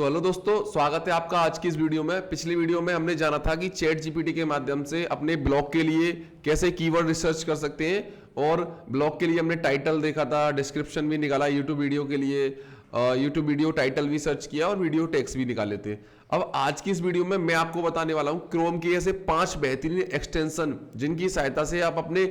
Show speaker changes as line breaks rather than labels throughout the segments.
तो हेलो दोस्तों, स्वागत है आपका आज की इस वीडियो में। पिछली वीडियो में हमने जाना था कि चैट जीपीटी के माध्यम से अपने ब्लॉग के लिए कैसे कीवर्ड रिसर्च कर सकते हैं। और ब्लॉग के लिए हमने टाइटल देखा था, डिस्क्रिप्शन भी निकाला यूट्यूब वीडियो के लिए, यूट्यूब वीडियो टाइटल भी सर्च किया और वीडियो टेक्स्ट भी निकाले थे। अब आज की इस वीडियो में मैं आपको बताने वाला हूं क्रोम के ऐसे 5 बेहतरीन एक्सटेंशन जिनकी सहायता से आप अपने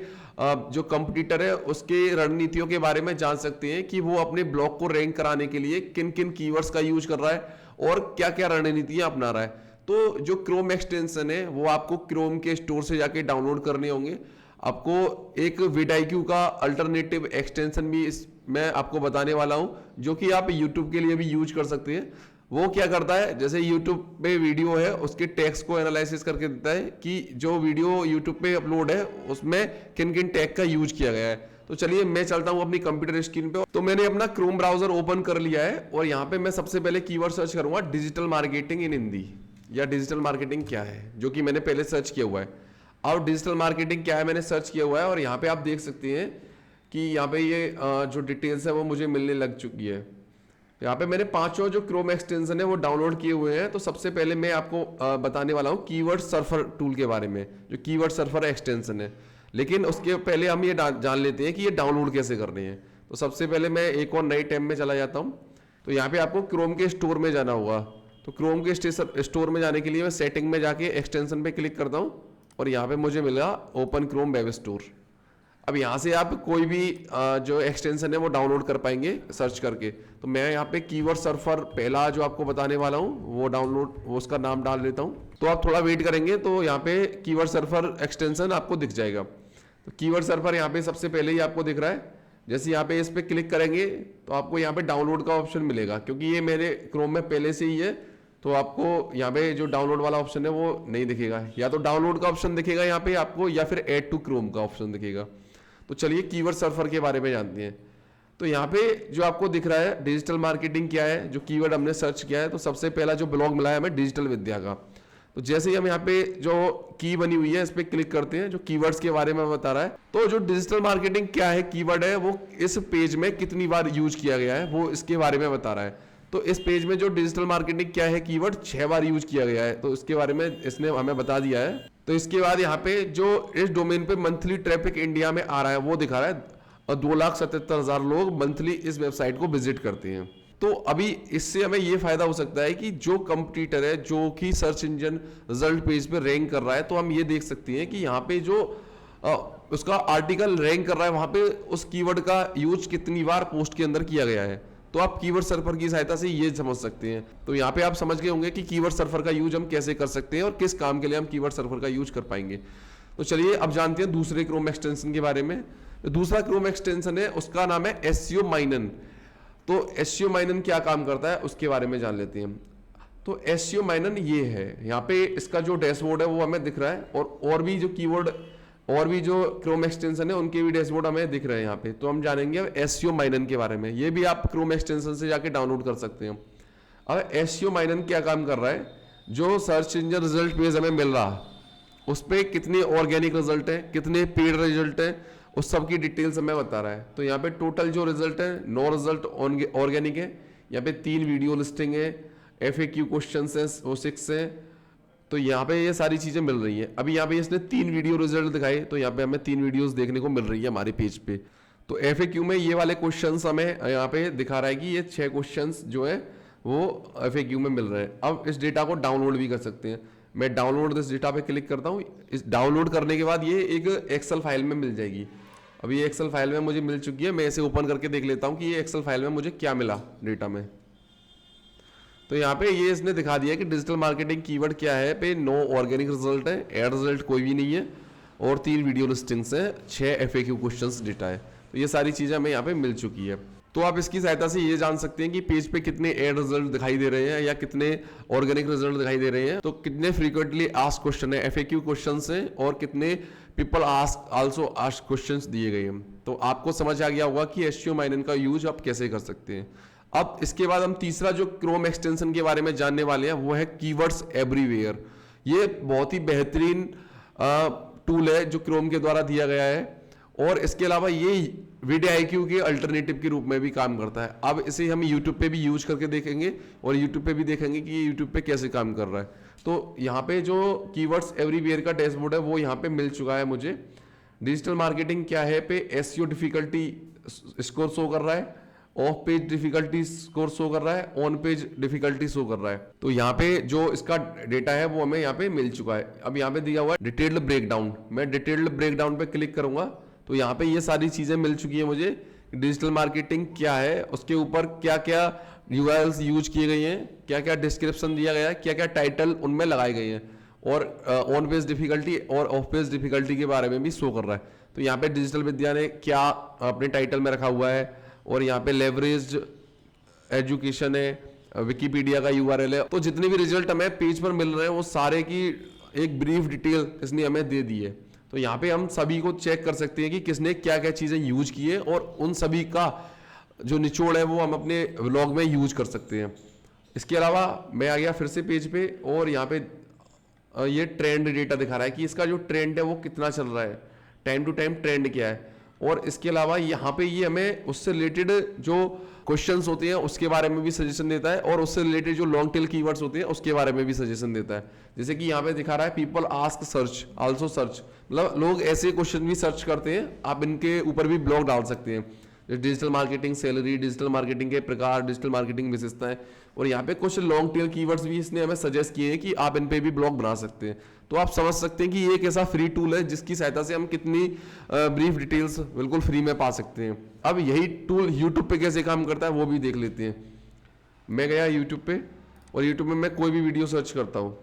जो कंपटीटर है उसके रणनीतियों के बारे में जान सकते हैं कि वो अपने ब्लॉग को रैंक कराने के लिए किन किन कीवर्ड्स का यूज कर रहा है और क्या क्या रणनीतियां अपना रहा है। तो जो क्रोम एक्सटेंशन है वो आपको क्रोम के स्टोर से जाके डाउनलोड करने होंगे। आपको एक vidIQ का अल्टरनेटिव एक्सटेंशन भी मैं आपको बताने वाला हूं जो कि आप YouTube के लिए भी यूज कर सकते हैं। वो क्या करता है, जैसे YouTube पे वीडियो है उसके टेक्स्ट को एनालिसिस करके देता है कि जो वीडियो YouTube पे अपलोड है उसमें किन किन टैग का यूज किया गया है। तो चलिए मैं चलता हूं अपनी कंप्यूटर स्क्रीन पे। तो मैंने अपना क्रोम ब्राउजर ओपन कर लिया है और यहाँ पे मैं सबसे पहले कीवर्ड सर्च करूंगा डिजिटल मार्केटिंग इन हिंदी, या डिजिटल मार्केटिंग क्या है, जो कि मैंने पहले सर्च किया हुआ है। और डिजिटल मार्केटिंग क्या है मैंने सर्च किया हुआ है और यहाँ पे आप देख सकते हैं कि यहाँ पे ये जो डिटेल्स है वो मुझे मिलने लग चुकी है। यहाँ पे मैंने पांचों जो क्रोम एक्सटेंशन है वो डाउनलोड किए हुए हैं। तो सबसे पहले मैं आपको बताने वाला हूँ कीवर्ड सर्फर टूल के बारे में, जो कीवर्ड सर्फर एक्सटेंशन है। लेकिन उसके पहले हम ये जान लेते हैं कि ये डाउनलोड कैसे करने हैं। तो सबसे पहले मैं एक और नई टैब में चला जाता हूँ। तो यहाँ पे आपको क्रोम के स्टोर में जाना होगा। तो क्रोम के स्टोर में जाने के लिए मैं सेटिंग में जाके एक्सटेंशन पे क्लिक करता हूँ और यहाँ पे मुझे मिला ओपन क्रोम वेब स्टोर। अब यहाँ से आप कोई भी जो एक्सटेंशन है वो डाउनलोड कर पाएंगे सर्च करके। तो मैं यहाँ पे कीवर्ड सर्फर पहला जो आपको बताने वाला हूँ वो डाउनलोड, वो उसका नाम डाल लेता हूँ। तो आप थोड़ा वेट करेंगे तो यहाँ पे कीवर्ड सर्फर एक्सटेंशन आपको दिख जाएगा। तो कीवर्ड सर्फर यहाँ पे सबसे पहले ही आपको दिख रहा है। जैसे यहाँ पे इस पे क्लिक करेंगे तो आपको यहाँ पे डाउनलोड का ऑप्शन मिलेगा, क्योंकि ये मेरे क्रोम में पहले से ही है। तो आपको यहाँ पे जो डाउनलोड वाला ऑप्शन है वो नहीं दिखेगा, या तो डाउनलोड का ऑप्शन दिखेगा यहाँ पे आपको, या फिर ऐड टू क्रोम का ऑप्शन दिखेगा। तो चलिए कीवर्ड सर्फर के बारे में जानते हैं। तो यहाँ पे जो आपको दिख रहा है डिजिटल मार्केटिंग क्या है, जो कीवर्ड हमने सर्च किया है, तो सबसे पहला जो ब्लॉग मिला है हमें डिजिटल विद्या का। तो जैसे ही हम यहाँ पे जो की बनी हुई है इस पे क्लिक करते हैं, जो कीवर्ड्स के बारे में बता रहा है। तो जो डिजिटल मार्केटिंग क्या है कीवर्ड है वो इस पेज में कितनी बार यूज किया गया है वो इसके बारे में बता रहा है। तो इस पेज में जो डिजिटल मार्केटिंग क्या है कीवर्ड 6 बार यूज किया गया है, तो इसके बारे में इसने हमें बता दिया है। तो इसके बाद यहाँ पे जो इस डोमेन पे मंथली ट्रैफिक इंडिया में आ रहा है वो दिखा रहा है, और 2,77,000 लोग मंथली इस वेबसाइट को विजिट करते हैं। तो अभी इससे हमें ये फायदा हो सकता है कि जो कंपटीटर है जो कि सर्च इंजन रिजल्ट पेज पे रैंक कर रहा है, तो हम ये देख सकते हैं कि यहाँ पे जो उसका आर्टिकल रैंक कर रहा है वहां पे उस कीवर्ड का यूज कितनी बार पोस्ट के अंदर किया गया है। तो आप कीवर्ड सर्फर की सहायता से ये समझ सकते हैं। तो यहाँ पे आप समझ गए होंगे कि कीवर्ड सर्फर का यूज हम कैसे कर सकते हैं और किस काम के लिए हम कीवर्ड सर्फर का यूज कर पाएंगे। तो चलिए अब जानते हैं दूसरे क्रोम एक्सटेंशन के बारे में। दूसरा क्रोम एक्सटेंशन है उसका नाम है एसईओ माइनन। तो एसईओ माइनन क्या काम करता है उसके बारे में जान लेते हैं। तो एसईओ माइनन ये है, यहाँ पे इसका जो डैशबोर्ड है वो हमें दिख रहा है, और भी जो कीवर्ड और भी जो क्रोम एक्सटेंशन है उनके भी डैशबोर्ड हमें दिख रहे हैं यहाँ पे। तो हम जानेंगे एसईओ माइनन के बारे में। ये भी आप क्रोम एक्सटेंशन से जाके डाउनलोड कर सकते हैं। अब एसईओ माइनन क्या काम कर रहा है, जो सर्च इंजन रिजल्ट पेज हमें मिल रहा उस पर कितने ऑर्गेनिक रिजल्ट है, कितने पेड रिजल्ट है, उस सब की डिटेल्स हमें बता रहा है। तो यहाँ पे टोटल जो रिजल्ट है 9 रिजल्ट ऑर्गेनिक है। यहाँ पे 3 वीडियो लिस्टिंग है, FAQ क्वेश्चन है वो 6 है। तो यहाँ पे ये सारी चीजें मिल रही हैं। अभी यहाँ पे इसने 3 वीडियो रिजल्ट दिखाए, तो यहाँ पे हमें 3 वीडियोस देखने को मिल रही है हमारे पेज पे। तो FAQ में ये वाले क्वेश्चंस हमें यहाँ पे दिखा रहा है कि ये 6 क्वेश्चंस जो है वो FAQ में मिल रहे हैं। अब इस डेटा को डाउनलोड भी कर सकते हैं। मैं डाउनलोड दिस डेटा पे क्लिक करता हूँ। इस डाउनलोड करने के बाद ये एक एक्सेल फाइल में मिल जाएगी। अभी ये एक्सेल फाइल में मुझे मिल चुकी है। मैं इसे ओपन करके देख लेता हूँ कि ये एक्सेल फाइल में मुझे क्या मिला डेटा में। तो यहाँ पे ये इसने दिखा दिया कि डिजिटल मार्केटिंग कीवर्ड क्या है, पे 9 ऑर्गेनिक रिजल्ट है, एड रिजल्ट कोई भी नहीं है, और 3 वीडियो लिस्टिंग्स है, 6 FAQ क्वेश्चंस डेटा है। तो ये सारी चीजें हमें यहाँ पे मिल चुकी है। तो आप इसकी सहायता से ये जान सकते हैं कि पेज पे कितने एड रिजल्ट दिखाई दे रहे हैं या कितने ऑर्गेनिक रिजल्ट दिखाई दे रहे हैं। तो कितने फ्रीक्वेंटली आस्क्ड क्वेश्चन है, FAQ क्वेश्चंस हैं, और कितने people ask also asked questions दिए गए हैं। तो आपको समझ आ गया होगा कि एसईओ माइनन का यूज आप कैसे कर सकते हैं। अब इसके बाद हम तीसरा जो क्रोम एक्सटेंशन के बारे में जानने वाले हैं वो है कीवर्ड्स एवरीवेयर। ये बहुत ही बेहतरीन टूल है जो क्रोम के द्वारा दिया गया है, और इसके अलावा ये VidIQ के अल्टरनेटिव के रूप में भी काम करता है। अब इसे हम YouTube पे भी यूज करके देखेंगे और YouTube पे भी देखेंगे कि ये YouTube पे कैसे काम कर रहा है। तो यहाँ पे जो कीवर्ड्स एवरीवेयर का डैशबोर्ड है वो यहाँ पे मिल चुका है मुझे। डिजिटल मार्केटिंग क्या है पे SEO डिफिकल्टी स्कोर शो कर रहा है, of page difficulty score show कर रहा है, ऑन पेज डिफिकल्टी शो कर रहा है। तो यहाँ पे जो इसका डेटा है वो हमें यहाँ पे मिल चुका है। अब यहाँ पे दिया हुआ है डिटेल्ड ब्रेकडाउन। मैं डिटेल्ड ब्रेकडाउन पे क्लिक करूंगा तो यहाँ पे ये सारी चीजें मिल चुकी है मुझे। डिजिटल मार्केटिंग क्या है, उसके ऊपर क्या क्या URLs यूज किए गए हैं, क्या क्या डिस्क्रिप्शन दिया गया है, क्या क्या टाइटल उनमें लगाए गए हैं, और ऑन पेज डिफिकल्टी और ऑफ पेज डिफिकल्टी के बारे में भी शो कर रहा है। तो यहाँ पे डिजिटल विद्या ने क्या अपने टाइटल में रखा हुआ है, और यहाँ पे लेवरेज्ड एजुकेशन है, विकिपीडिया का URL है। तो जितने भी रिजल्ट हमें पेज पर मिल रहे हैं वो सारे की एक ब्रीफ डिटेल इसने हमें दे दी है। तो यहाँ पे हम सभी को चेक कर सकते हैं कि किसने क्या क्या चीजें यूज की है, और उन सभी का जो निचोड़ है वो हम अपने व्लॉग में यूज कर सकते हैं। इसके अलावा मैं आ गया फिर से पेज पे, और यहाँ पे ये ट्रेंड डेटा दिखा रहा है कि इसका जो ट्रेंड है वो कितना चल रहा है, टाइम टू टाइम ट्रेंड क्या है। और इसके अलावा यहाँ पे ये हमें उससे रिलेटेड जो क्वेश्चंस होते हैं उसके बारे में भी सजेशन देता है, और उससे रिलेटेड जो लॉन्ग टेल कीवर्ड्स होते हैं उसके बारे में भी सजेशन देता है। जैसे कि यहाँ पे दिखा रहा है people ask search also search, मतलब लोग ऐसे क्वेश्चन भी सर्च करते हैं, आप इनके ऊपर भी ब्लॉग डाल सकते हैं। Digital marketing salary, digital marketing के प्रकार, डिजिटल मार्केटिंग विशेषताएं, और यहाँ पे कुछ लॉन्ग टेल कीवर्ड्स भी इसने हमें सजेस्ट किए हैं कि आप इन पे भी ब्लॉग बना सकते हैं। तो आप समझ सकते हैं कि ये एक ऐसा फ्री टूल है जिसकी सहायता से हम कितनी ब्रीफ डिटेल्स बिल्कुल फ्री में पा सकते हैं। अब यही टूल यूट्यूब पे कैसे काम करता है वो भी देख लेते हैं। मैं गया यूट्यूब पे, और यूट्यूब में मैं कोई भी वीडियो सर्च करता हूँ।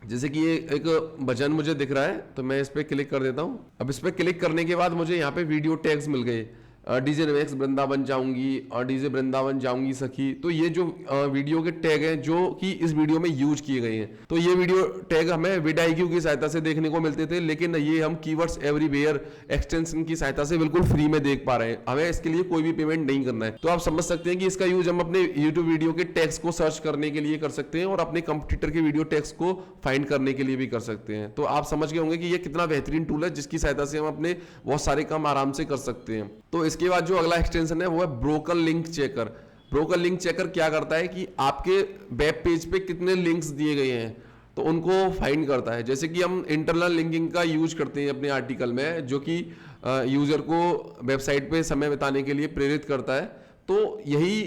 जैसे कि ये एक भजन मुझे दिख रहा है तो मैं इस पर क्लिक कर देता हूँ। अब इस पर क्लिक करने के बाद मुझे यहाँ पे वीडियो टैग्स मिल गए, डीजे रिमिक्स वृंदावन जाऊंगी और डीजे वृंदावन जाऊंगी सखी। तो ये जो वीडियो के टैग हैं जो कि इस वीडियो में यूज किए गए हैं, तो ये वीडियो टैग हमें vidIQ की सहायता से देखने को मिलते थे, लेकिन ये हम कीवर्ड्स एवरीवेयर एक्सटेंशन की सहायता से बिल्कुल फ्री में देख पा रहे हैं। हमें इसके लिए कोई भी पेमेंट नहीं करना है। तो आप समझ सकते हैं कि इसका यूज हम अपने यूट्यूब वीडियो के टैग्स को सर्च करने के लिए कर सकते हैं, और अपने कंप्यूटर के वीडियो टैग्स को फाइंड करने के लिए भी कर सकते हैं। तो आप समझ गए होंगे कि ये कितना बेहतरीन टूल है जिसकी सहायता से हम अपने बहुत सारे काम आराम से कर सकते हैं। तो इसके बाद जो अगला एक्सटेंशन है वो है broken link checker. Broken link checker क्या करता है कि आपके वेब पेज पे कितने लिंक्स दिए गए हैं तो उनको फाइंड करता है। जैसे कि हम इंटरनल लिंकिंग का यूज करते हैं अपने आर्टिकल में, जो कि यूजर को वेबसाइट पे समय बिताने के लिए प्रेरित करता है। तो यही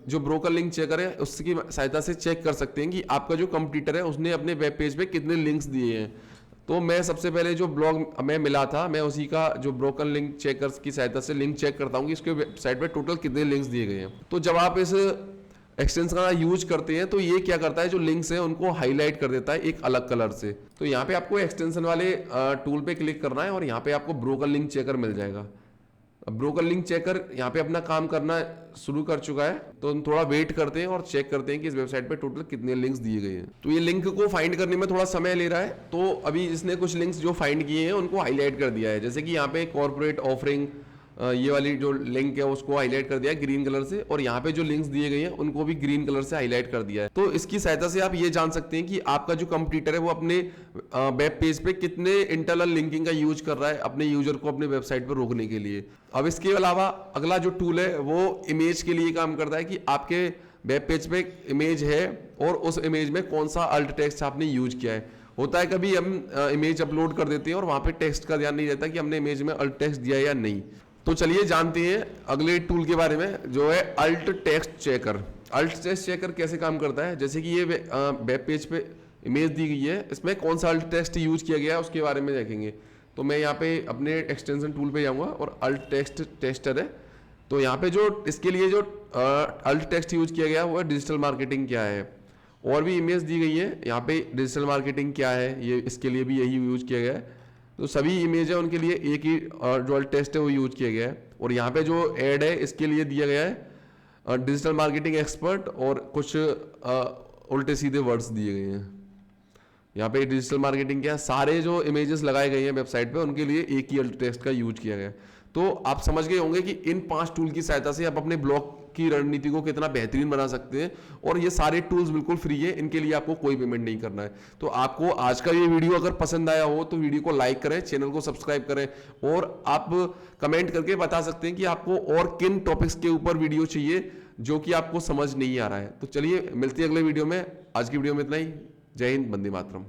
जो ब्रोकन लिंक चेकर है उसकी सहायता से चेक कर सकते हैं कि आपका जो कंप्यूटर है उसने अपने वेब पेज पे कितने लिंक्स दिए हैं। तो मैं सबसे पहले जो ब्लॉग हमें मिला था, मैं उसी का जो ब्रोकन लिंक चेकर्स की सहायता से लिंक चेक करता हूँ कि इसके वेबसाइट पे टोटल कितने लिंक्स दिए गए हैं। तो जब आप इस एक्सटेंशन का यूज करते हैं तो ये क्या करता है, जो लिंक्स हैं उनको हाईलाइट कर देता है एक अलग कलर से। तो यहाँ पे आपको एक्सटेंशन वाले टूल पे क्लिक करना है, और यहाँ पे आपको ब्रोकन लिंक चेकर मिल जाएगा। ब्रोकन लिंक चेकर यहाँ पे अपना काम करना शुरू कर चुका है। तो हम थोड़ा वेट करते हैं और चेक करते हैं कि इस वेबसाइट पे टोटल कितने लिंक्स दिए गए हैं। तो ये लिंक को फाइंड करने में थोड़ा समय ले रहा है। तो अभी इसने कुछ लिंक्स जो फाइंड किए हैं उनको हाईलाइट कर दिया है। जैसे कि यहाँ पे कॉर्पोरेट ऑफरिंग, ये वाली जो लिंक है उसको हाईलाइट कर दिया है ग्रीन कलर से, और यहाँ पे जो लिंक्स दिए गए हैं उनको भी ग्रीन कलर से हाईलाइट कर दिया है। तो इसकी सहायता से आप ये जान सकते हैं कि आपका जो कंप्यूटर है वो अपने वेब पेज पे कितने इंटरनल लिंकिंग का यूज कर रहा है अपने यूजर को अपने वेबसाइट पर रोकने के लिए। अब इसके अलावा अगला जो टूल है वो इमेज के लिए काम करता है कि आपके वेब पेज पे इमेज है और उस इमेज में कौन सा अल्ट टेक्स्ट आपने यूज किया है। होता है कभी हम इमेज अपलोड कर देते हैं और वहां पे टेक्स्ट का ध्यान नहीं रहता कि हमने इमेज में अल्ट टेक्स्ट दिया या नहीं। तो चलिए जानते हैं अगले टूल के बारे में, जो है alt text checker. Alt text checker कैसे काम करता है, जैसे कि ये वेब पेज पे इमेज दी गई है, इसमें कौन सा अल्ट टेक्स्ट यूज किया गया है उसके बारे में देखेंगे। तो मैं यहाँ पे अपने एक्सटेंशन टूल पे जाऊँगा और अल्ट टेक्स्ट टेस्टर है। तो यहाँ पे जो इसके लिए जो अल्ट टेक्स्ट यूज किया गया वो है डिजिटल मार्केटिंग क्या है। और भी इमेज दी गई है यहाँ पे, डिजिटल मार्केटिंग क्या है ये, इसके लिए भी यही यूज किया गया है। तो सभी इमेज है उनके लिए एक ही जो अल्ट टेक्स्ट है वो यूज किया गया है। और यहाँ पे जो ऐड है इसके लिए दिया गया है डिजिटल मार्केटिंग एक्सपर्ट, और कुछ उल्टे सीधे वर्ड्स दिए गए हैं। यहाँ पे डिजिटल मार्केटिंग क्या है, सारे जो इमेजेस लगाए गए हैं वेबसाइट पे उनके लिए एक ही अल्ट टेक्स्ट का यूज किया गया है। तो आप समझ गए होंगे कि इन 5 टूल की सहायता से आप अपने ब्लॉग की रणनीति को कितना बेहतरीन बना सकते हैं। और ये सारे टूल्स बिल्कुल फ्री है, इनके लिए आपको कोई पेमेंट नहीं करना है। तो आपको आज का ये वीडियो अगर पसंद आया हो तो वीडियो को लाइक करें, चैनल को सब्सक्राइब करें, और आप कमेंट करके बता सकते हैं कि आपको और किन टॉपिक्स के ऊपर वीडियो चाहिए जो कि आपको समझ नहीं आ रहा है। तो चलिए मिलते हैं अगले वीडियो में। आज की वीडियो में इतना ही। जय हिंद, वंदे मातरम।